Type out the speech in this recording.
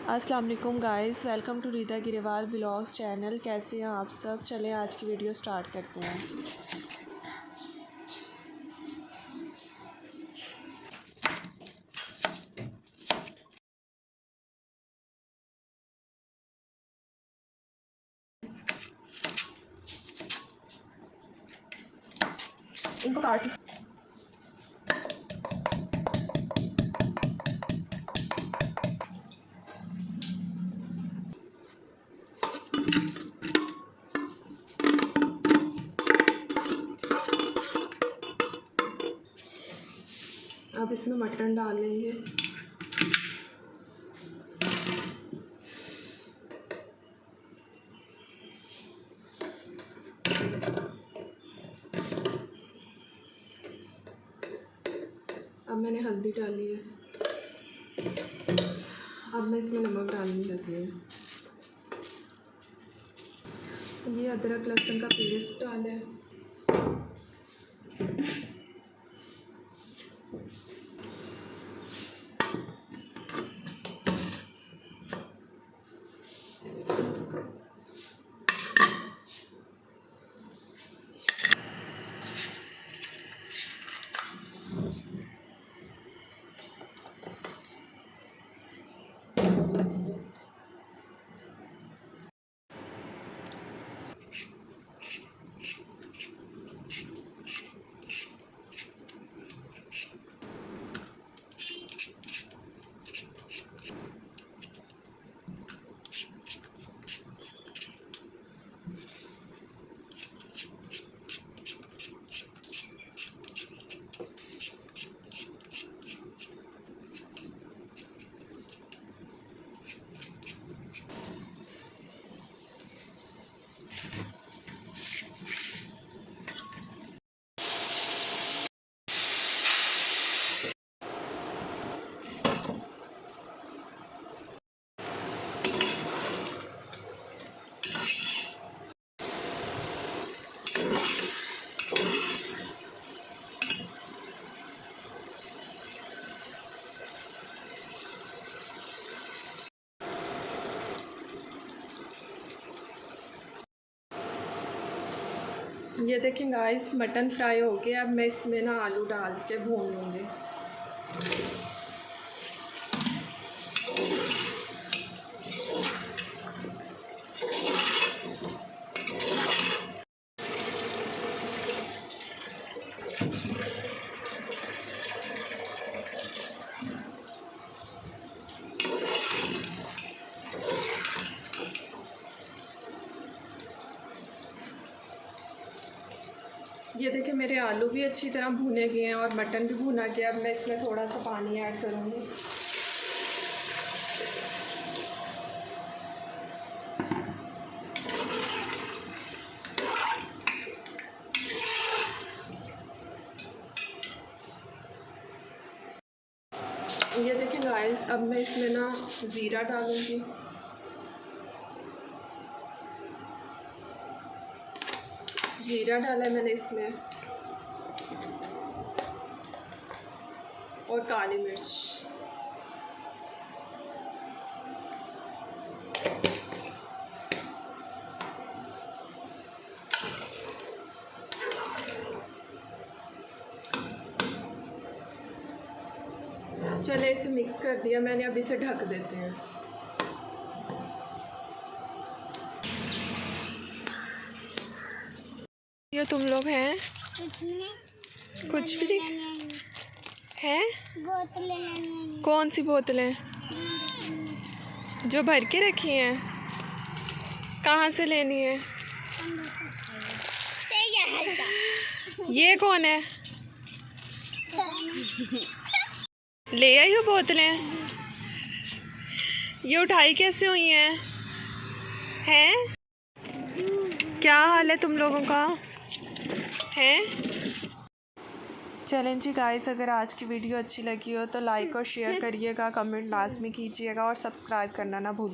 अस्सलाम वालेकुम guys, welcome to Rita Grewal vlogs channel. कैसे हैं आप सब? चलें आज की वीडियो स्टार्ट करते हैं। इनको काट अब इसमें मटन डाल लेंगे। अब मैंने हल्दी डाली है। अब मैं इसमें नमक डालने लगी हूँ। ये अदरक लहसुन का पेस्ट डाला है। ये देखें गाइस, मटन फ्राई हो गया। अब मैं इसमें ना आलू डाल के भून लूँगी। ये देखिए मेरे आलू भी अच्छी तरह भुने गए हैं और मटन भी भुना गया। अब मैं इसमें थोड़ा सा पानी ऐड करूँगी। ये देखिए गाइस, अब मैं इसमें ना ज़ीरा डालूँगी। ज़ीरा डाला है मैंने इसमें, और काली मिर्च। चले इसे मिक्स कर दिया मैंने, अब इसे ढक देते हैं। ये तुम लोग हैं? कुछ भी हैं? बोतलें। कौन सी बोतलें? जो भर के रखी हैं? कहाँ से लेनी है? ये कौन है? ले आई हो बोतलें? ये उठाई कैसे हुई हैं? हैं? क्या हाल है तुम लोगों का? हैं? चलें जी गाइस, अगर आज की वीडियो अच्छी लगी हो तो लाइक और शेयर करिएगा, कमेंट लाजमी कीजिएगा और सब्सक्राइब करना ना भूलिए।